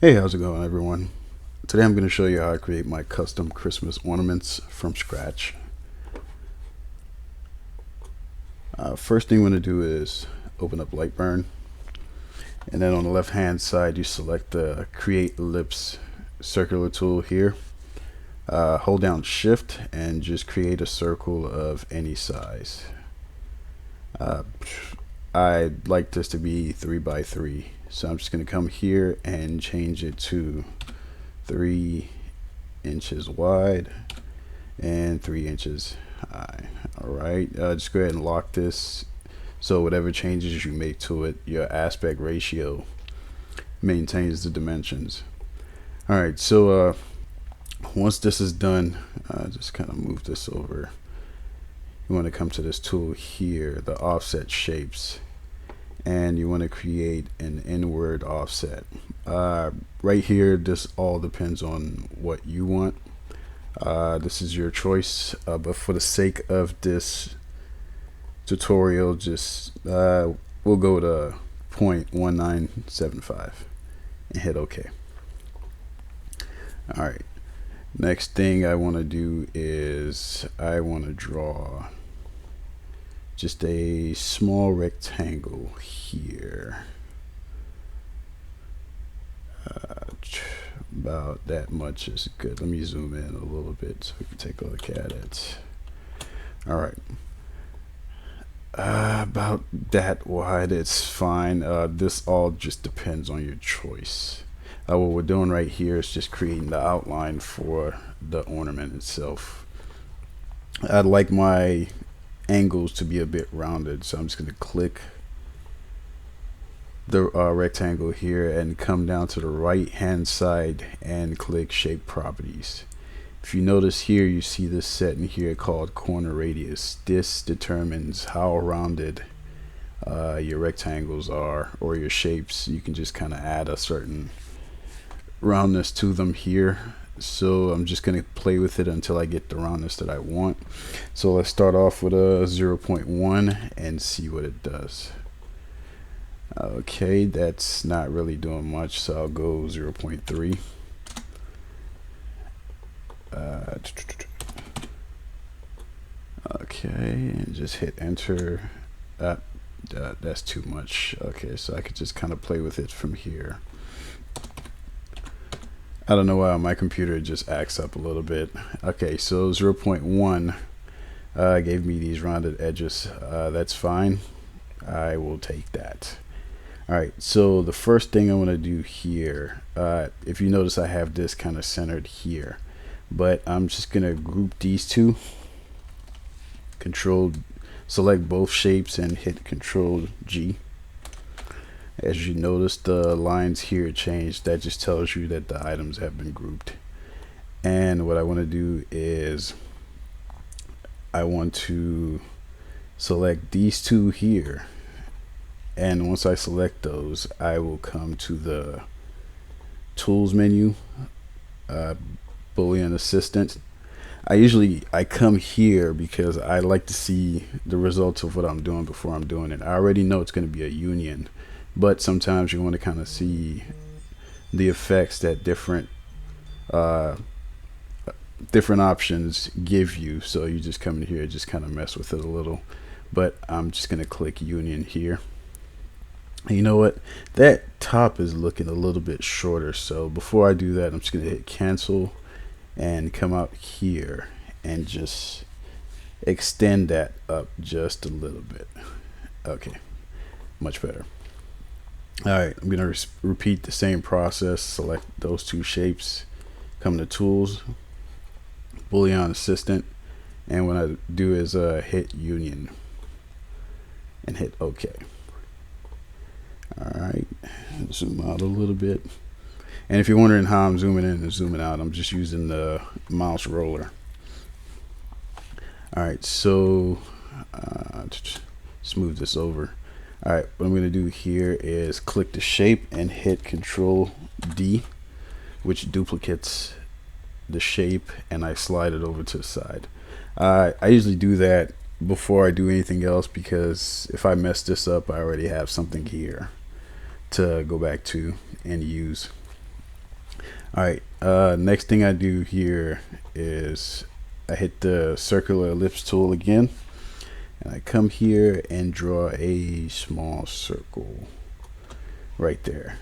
Hey, how's it going, everyone? Today I'm going to show you how I create my custom Christmas ornaments from scratch. First thing you want to do is open up Lightburn, and then on the left hand side you select the Create Ellipse circular tool here. Hold down Shift and just create a circle of any size. Uh, I'd like this to be 3 by 3, so I'm just going to come here and change it to 3 inches wide and 3 inches high. Alright, just go ahead and lock this so whatever changes you make to it, your aspect ratio maintains the dimensions. Alright, so once this is done, just kind of move this over. You want to come to this tool here, the offset shapes, and you want to create an inward offset. Right here, this all depends on what you want. This is your choice, but for the sake of this tutorial, just we'll go to 0.1975 and hit OK. Alright, next thing I want to do is I want to draw just a small rectangle here, about that much is good. Let me zoom in a little bit so we can take a look at it. Alright, about that wide, it's fine. This all just depends on your choice. What we're doing right here is just creating the outline for the ornament itself. I'd like my angles to be a bit rounded, so I'm just going to click the rectangle here and come down to the right hand side and click shape properties. If you notice here, you see this setting here called corner radius. This determines how rounded your rectangles are, or your shapes. You can just kind of add a certain roundness to them here. So I'm just going to play with it until I get the roundness that I want. So let's start off with a 0.1 and see what it does. Okay, that's not really doing much, so I'll go 0.3. Okay, and just hit enter. That's too much. Okay, so I could just kind of play with it from here. I don't know why my computer just acts up a little bit. Okay, so 0.1 gave me these rounded edges. That's fine. I will take that. Alright, so the first thing I want to do here, if you notice I have this kind of centered here, but I'm just going to group these two. Select both shapes and hit Control G. As you notice, the lines here changed. That just tells you that the items have been grouped. And what I want to do is I want to select these two here, and once I select those, I will come to the tools menu, Boolean Assistant. I come here because I like to see the results of what I'm doing before I'm doing it. I already know it's going to be a union, but sometimes you want to kind of see the effects that different options give you. So you just come in here and just kind of mess with it a little. But I'm just going to click union here. And you know what? That top is looking a little bit shorter. So before I do that, I'm just going to hit cancel and come out here and just extend that up just a little bit. Okay, much better. Alright, I'm going to repeat the same process. Select those two shapes, come to tools, Boolean Assistant, and what I do is hit union and hit OK. Alright, zoom out a little bit. And if you're wondering how I'm zooming in and zooming out, I'm just using the mouse roller. Alright, so just move this over. Alright, what I'm going to do here is click the shape and hit Control D, which duplicates the shape, and I slide it over to the side. I usually do that before I do anything else, because if I mess this up, I already have something here to go back to and use. All right, next thing I do here is I hit the circular ellipse tool again, and I come here and draw a small circle right there.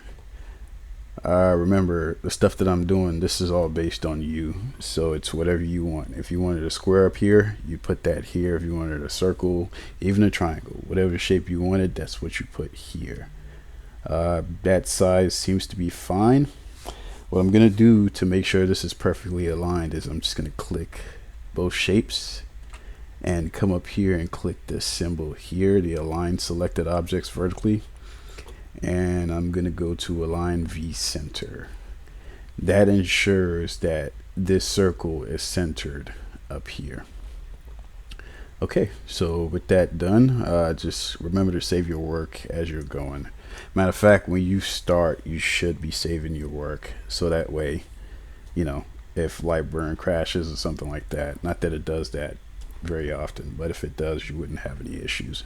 Remember, the stuff that I'm doing, this is all based on you, so it's whatever you want. If you wanted a square up here, you put that here. If you wanted a circle, even a triangle, whatever shape you wanted, that's what you put here. That size seems to be fine. What I'm going to do to make sure this is perfectly aligned is I'm just going to click both shapes and come up here and click this symbol here, the align selected objects vertically, and I'm going to go to align v center. That ensures that this circle is centered up here. Okay, so with that done, just remember to save your work as you're going. Matter of fact, when you start, you should be saving your work, so that way, you know, if Lightburn crashes or something like that, not that it does that very often, but if it does, you wouldn't have any issues.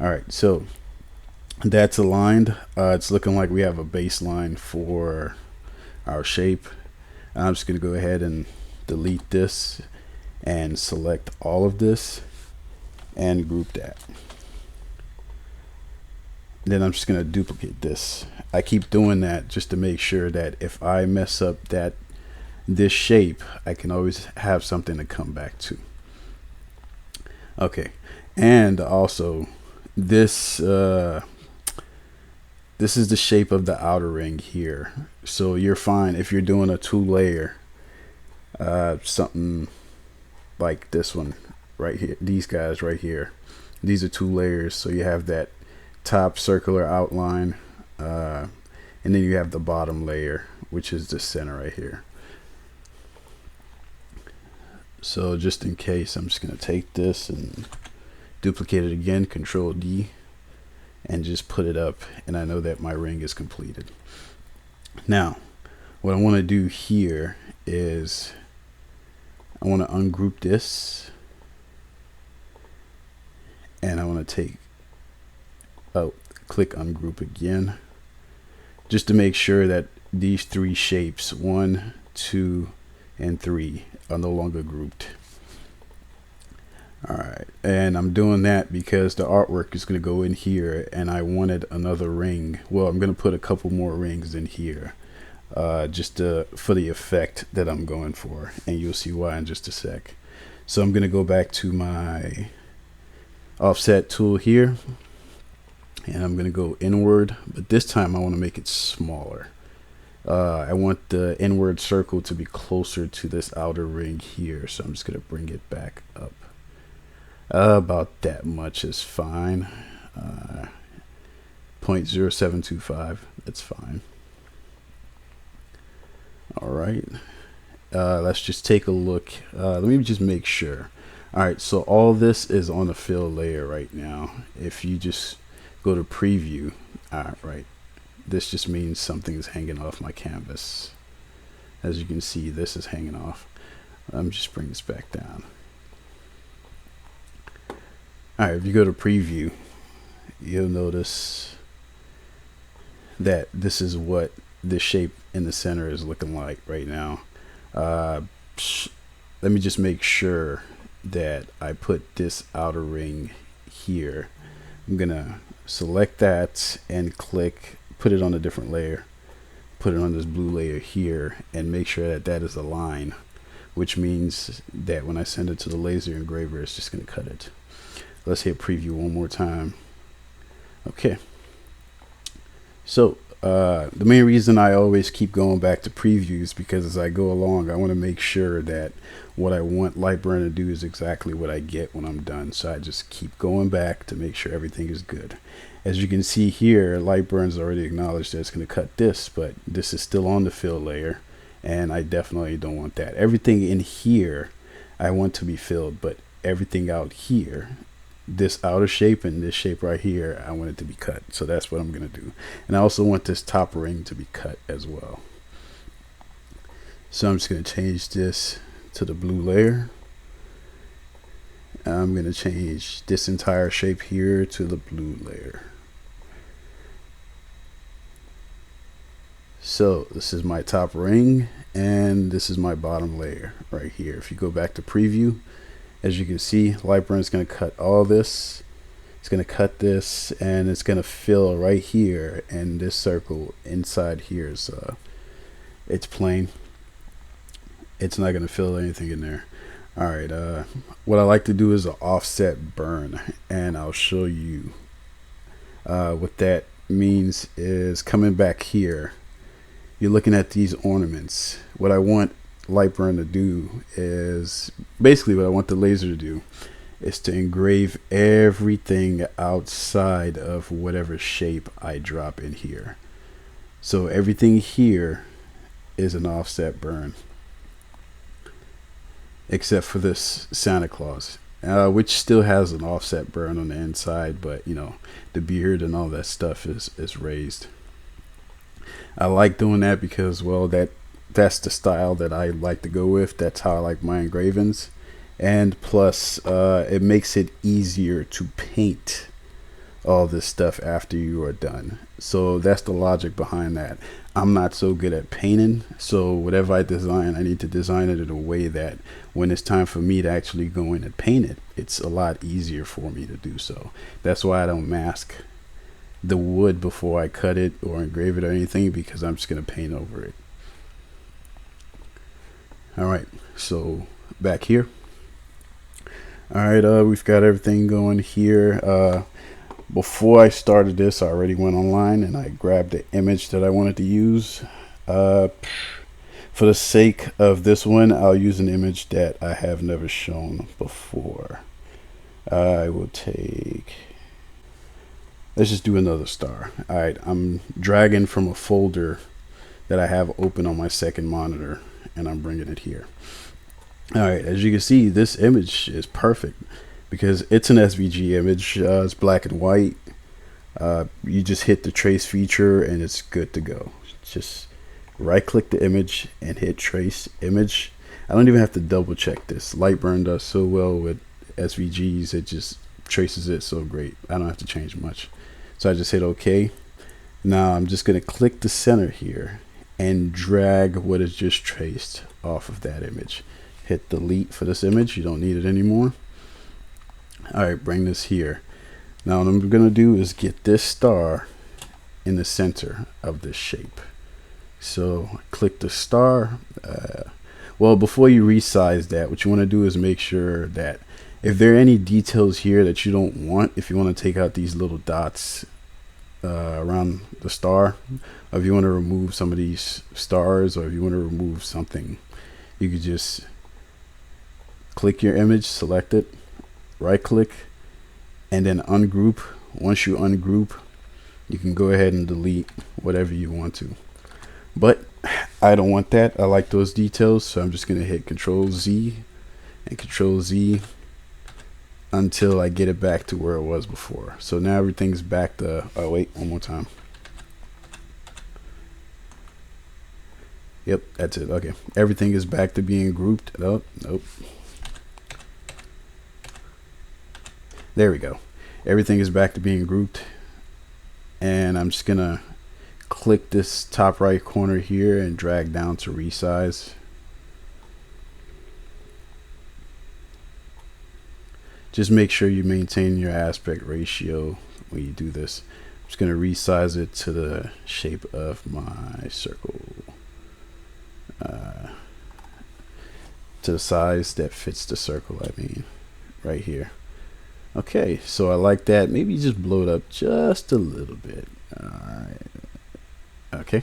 All right, so that's aligned. It's looking like we have a baseline for our shape. I'm just going to go ahead and delete this and select all of this and group that. Then I'm just going to duplicate this. I keep doing that just to make sure that if I mess up this shape, I can always have something to come back to. Okay, and also this is the shape of the outer ring here, so you're fine if you're doing a 2-layer, something like this one right here, these guys right here. These are 2 layers, so you have that top circular outline, and then you have the bottom layer, which is the center right here. So just in case, I'm just going to take this and duplicate it again, Control D, and just put it up, and I know that my ring is completed. Now what I want to do here is I want to ungroup this, and I want to click ungroup again, just to make sure that these 3 shapes, 1, 2, and 3, are no longer grouped. Alright, and I'm doing that because the artwork is going to go in here, and I wanted another ring. Well, I'm going to put a couple more rings in here, just for the effect that I'm going for, and you'll see why in just a sec. So I'm going to go back to my offset tool here, and I'm going to go inward, but this time I want to make it smaller. I want the inward circle to be closer to this outer ring here, so I'm just going to bring it back up. About that much is fine. 0.0725, that's fine. Alright, let's just take a look. Let me just make sure. Alright, so all this is on the fill layer right now. If you just go to preview, alright, this just means something is hanging off my canvas. As you can see, this is hanging off. Let me just bring this back down. Alright, if you go to preview, you'll notice that this is what the shape in the center is looking like right now. Let me just make sure that I put this outer ring here. I'm gonna select that and click, put it on a different layer, put it on this blue layer here, and make sure that that is aligned, which means that when I send it to the laser engraver, it's just gonna cut it. Let's hit preview one more time. Okay, so the main reason I always keep going back to previews, because as I go along, I want to make sure that what I want Lightburn to do is exactly what I get when I'm done. So I just keep going back to make sure everything is good. As you can see here, Lightburn's already acknowledged that it's going to cut this, but this is still on the fill layer, and I definitely don't want that. Everything in here I want to be filled, but everything out here, this outer shape and this shape right here, I want it to be cut. So that's what I'm going to do. And I also want this top ring to be cut as well. So I'm just going to change this to the blue layer. I'm going to change this entire shape here to the blue layer. So this is my top ring, and this is my bottom layer right here. If you go back to preview, as you can see, Lightburn is going to cut all this. It's going to cut this, and it's going to fill right here, and this circle inside here is it's plain. It's not going to fill anything in there. All right, what I like to do is an offset burn, and I'll show you what that means. Is coming back here, you're looking at these ornaments. What I want Lightburn to do is basically what I want the laser to do is to engrave everything outside of whatever shape I drop in here. So everything here is an offset burn, except for this Santa Claus, which still has an offset burn on the inside, but you know, the beard and all that stuff is raised. I like doing that because, well, that's the style that I like to go with. That's how I like my engravings. And plus, it makes it easier to paint all this stuff after you are done. So that's the logic behind that. I'm not so good at painting, so whatever I design, I need to design it in a way that when it's time for me to actually go in and paint it, it's a lot easier for me to do so. That's why I don't mask the wood before I cut it or engrave it or anything, because I'm just going to paint over it. Alright, so back here. Alright, we've got everything going here. Before I started this, I already went online and I grabbed the image that I wanted to use. For the sake of this one, I'll use an image that I have never shown before. I will take, let's just do another star. Alright, I'm dragging from a folder that I have open on my second monitor, and I'm bringing it here. Alright, as you can see, this image is perfect because it's an SVG image. It's black and white. You just hit the trace feature and it's good to go. Just right click the image and hit trace image. I don't even have to double check this. Lightburn does so well with SVGs, it just traces it so great. I don't have to change much. So I just hit OK. Now I'm just going to click the center here and drag what is just traced off of that image. Hit delete for this image. You don't need it anymore. Alright, bring this here. Now what I'm going to do is get this star in the center of this shape. So click the star. Well, before you resize that, what you want to do is make sure that if there are any details here that you don't want, if you want to take out these little dots around the star, or if you want to remove some of these stars, or if you want to remove something, you could just click your image, select it, right click, and then ungroup. Once you ungroup, you can go ahead and delete whatever you want to. But I don't want that. I like those details, so I'm just going to hit Control Z and Control Z until I get it back to where it was before. So now everything's back to, oh wait, one more time. Yep, that's it. Okay, everything is back to being grouped. Oh, nope. There we go. Everything is back to being grouped. And I'm just gonna click this top right corner here and drag down to resize. Just make sure you maintain your aspect ratio when you do this. I'm just gonna resize it to the shape of my circle. To the size that fits the circle, I mean, right here. Okay, so I like that. Maybe just blow it up just a little bit. Alright. Okay.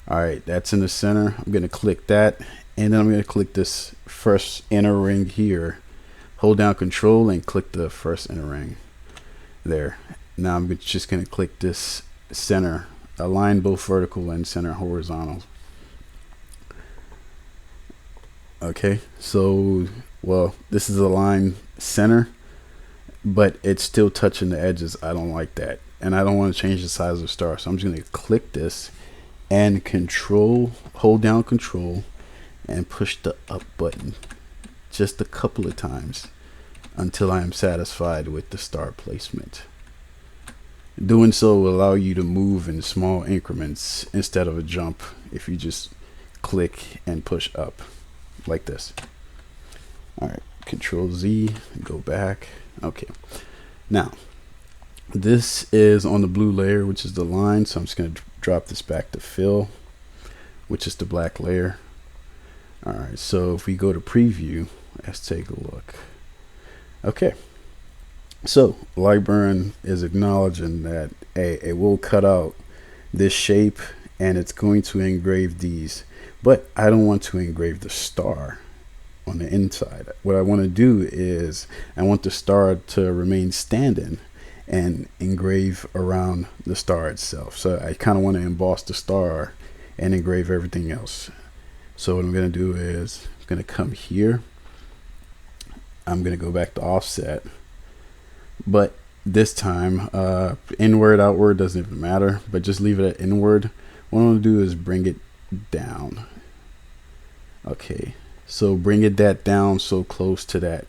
Alright, that's in the center. I'm going to click that, and then I'm going to click this first inner ring here. Hold down Control and click the first inner ring. There. Now I'm just going to click this center. Align both vertical and center horizontal. Okay, so, well, this is aligned center, but it's still touching the edges. I don't like that, and I don't want to change the size of the star, so I'm just going to click this and hold down Control and push the up button just a couple of times until I am satisfied with the star placement. Doing so will allow you to move in small increments instead of a jump if you just click and push up like this. Alright, Control Z, go back. Okay, now this is on the blue layer, which is the line, so I'm just going to drop this back to fill, which is the black layer. Alright, so if we go to preview, let's take a look. Okay, so Lightburn is acknowledging that it will cut out this shape and it's going to engrave these, but I don't want to engrave the star on the inside. What I want to do is I want the star to remain standing and engrave around the star itself. So I kind of want to emboss the star and engrave everything else. So what I'm going to do is I'm going to come here. I'm going to go back to offset, but this time inward, outward doesn't even matter, but just leave it at inward. What I'm going to do is bring it down. Okay, so bring it that down so close to that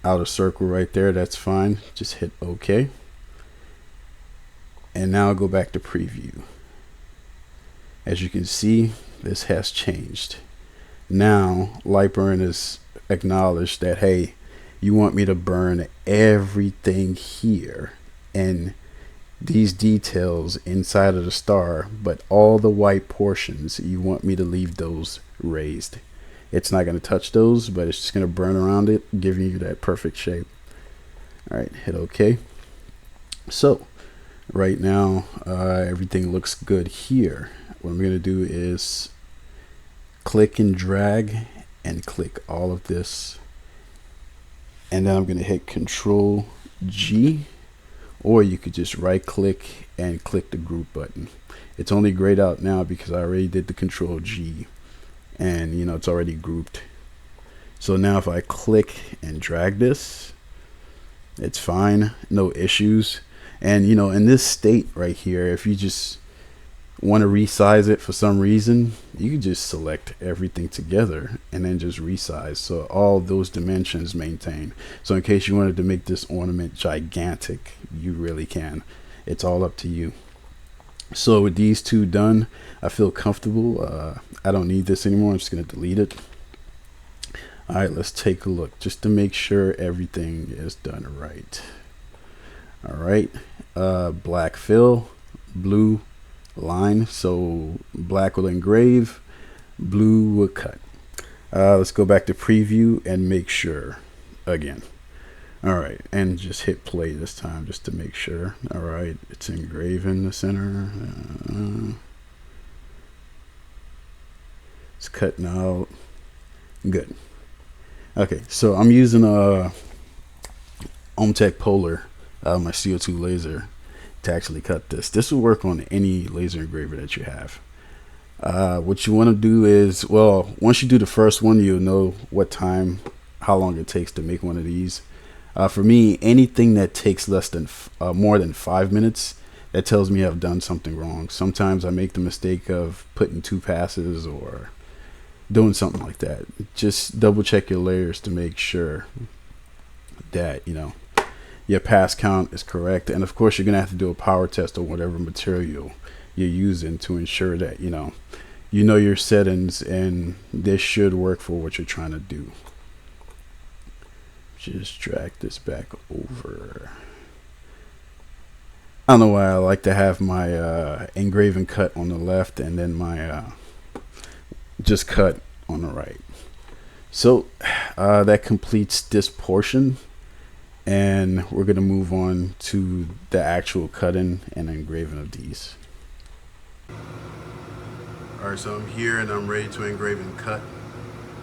outer circle right there. That's fine. Just hit OK. And now I'll go back to preview. As you can see, this has changed. Now Lightburn is acknowledged that, hey, you want me to burn everything here and these details inside of the star, but all the white portions, you want me to leave those raised. It's not going to touch those, but it's just going to burn around it, giving you that perfect shape. All right, hit OK. So right now everything looks good here. What I'm going to do is click and drag and click all of this, and then I'm going to hit Control G, or you could just right click and click the group button. It's only grayed out now because I already did the Control G, and you know it's already grouped. So now if I click and drag this, it's fine, no issues. And you know, in this state right here, if you just want to resize it for some reason, you can just select everything together and then just resize, so all those dimensions maintain. So in case you wanted to make this ornament gigantic, you really can. It's all up to you. So with these two done, I feel comfortable. I don't need this anymore. I'm just going to delete it. All right, let's take a look just to make sure everything is done right. All right, black fill, blue line, so black will engrave, blue will cut. Let's go back to preview and make sure again. All right, and just hit play this time just to make sure. All right, it's engraved in the center. It's cutting out. Good. Okay, so I'm using a Omtech Polar, my CO2 laser, to actually cut this. This will work on any laser engraver that you have. What you want to do is, well, once you do the first one, you'll know what time, how long it takes to make one of these. For me, anything that takes less than more than 5 minutes, that tells me I've done something wrong. Sometimes I make the mistake of putting 2 passes or doing something like that. Just double check your layers to make sure that, you know, your pass count is correct. And of course you're gonna have to do a power test of whatever material you're using to ensure that you know your settings, and this should work for what you're trying to do. Just drag this back over. I don't know why I like to have my engraving cut on the left and then my just cut on the right. So that completes this portion, and we're going to move on to the actual cutting and engraving of these. Alright, so I'm here and I'm ready to engrave and cut.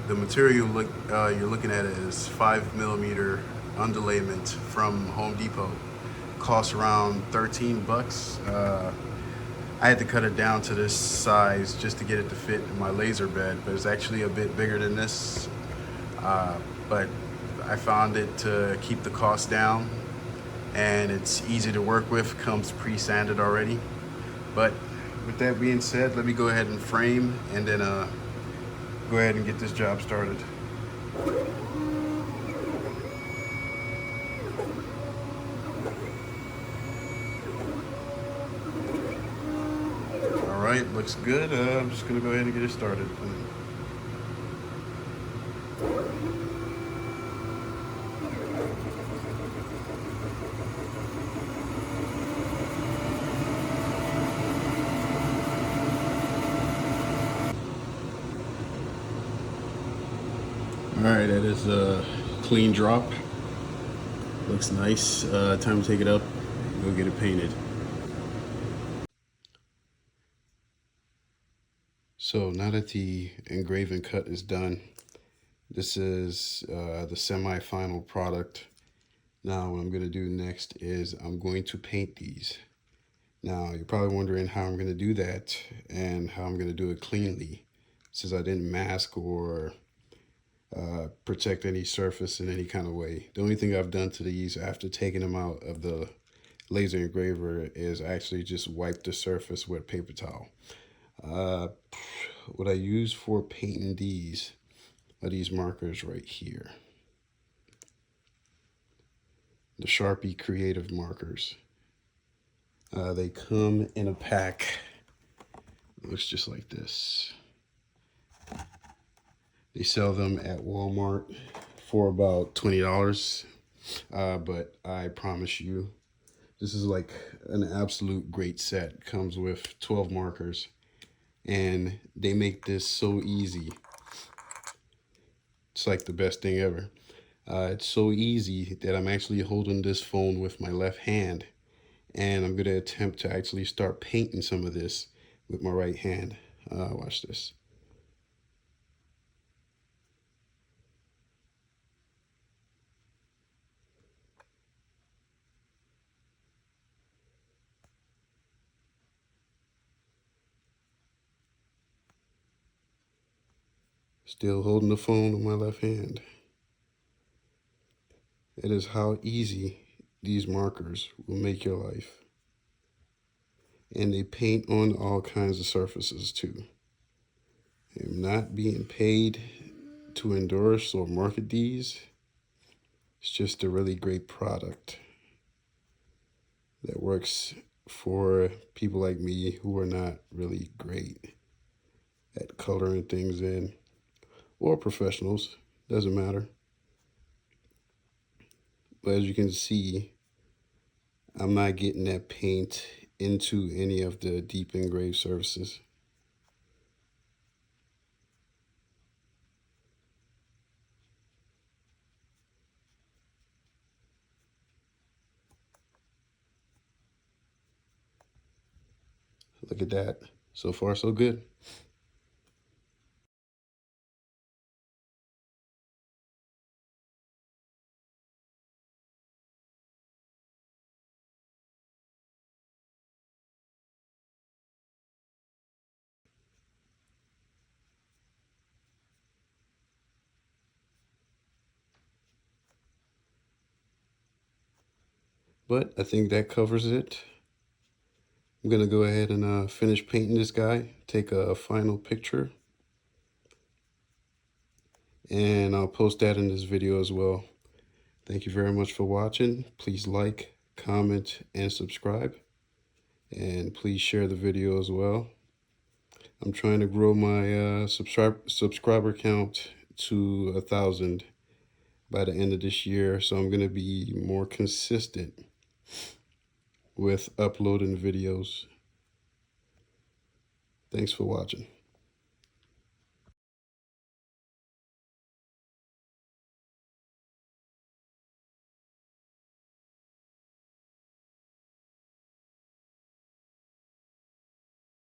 The material you're looking at is 5mm underlayment from Home Depot. Costs around 13 bucks. I had to cut it down to this size just to get it to fit in my laser bed, but it's actually a bit bigger than this. But I found it to keep the cost down, and it's easy to work with, comes pre-sanded already. But with that being said, let me go ahead and frame and then go ahead and get this job started. right, looks good. I'm just gonna go ahead and get it started. All right, that is a clean drop. Looks nice. Time to take it up and go get it painted. So now that the engraving cut is done, this is the semi-final product. Now what I'm going to do next is I'm going to paint these. Now you're probably wondering how I'm going to do that and how I'm going to do it cleanly, since I didn't mask or protect any surface in any kind of way. The only thing I've done to these after taking them out of the laser engraver is actually just wipe the surface with paper towel. What I use for painting these are these markers right here. The Sharpie Creative markers. They come in a pack. It looks just like this. They sell them at Walmart for about $20. But I promise you, this is like an absolute great set. Comes with 12 markers. And they make this so easy. It's like the best thing ever. It's so easy that I'm actually holding this phone with my left hand. And I'm going to attempt to actually start painting some of this with my right hand. Watch this. Still holding the phone with my left hand. It is how easy these markers will make your life. And they paint on all kinds of surfaces too. I'm not being paid to endorse or market these. It's just a really great product that works for people like me who are not really great at coloring things in, or professionals, doesn't matter. But as you can see, I'm not getting that paint into any of the deep engraved surfaces. Look at that. So far, so good. But I think that covers it. I'm going to go ahead and finish painting this guy, take a final picture, and I'll post that in this video as well. Thank you very much for watching. Please like, comment, and subscribe. And please share the video as well. I'm trying to grow my subscriber count to 1,000 by the end of this year, so I'm going to be more consistent with uploading videos. Thanks for watching.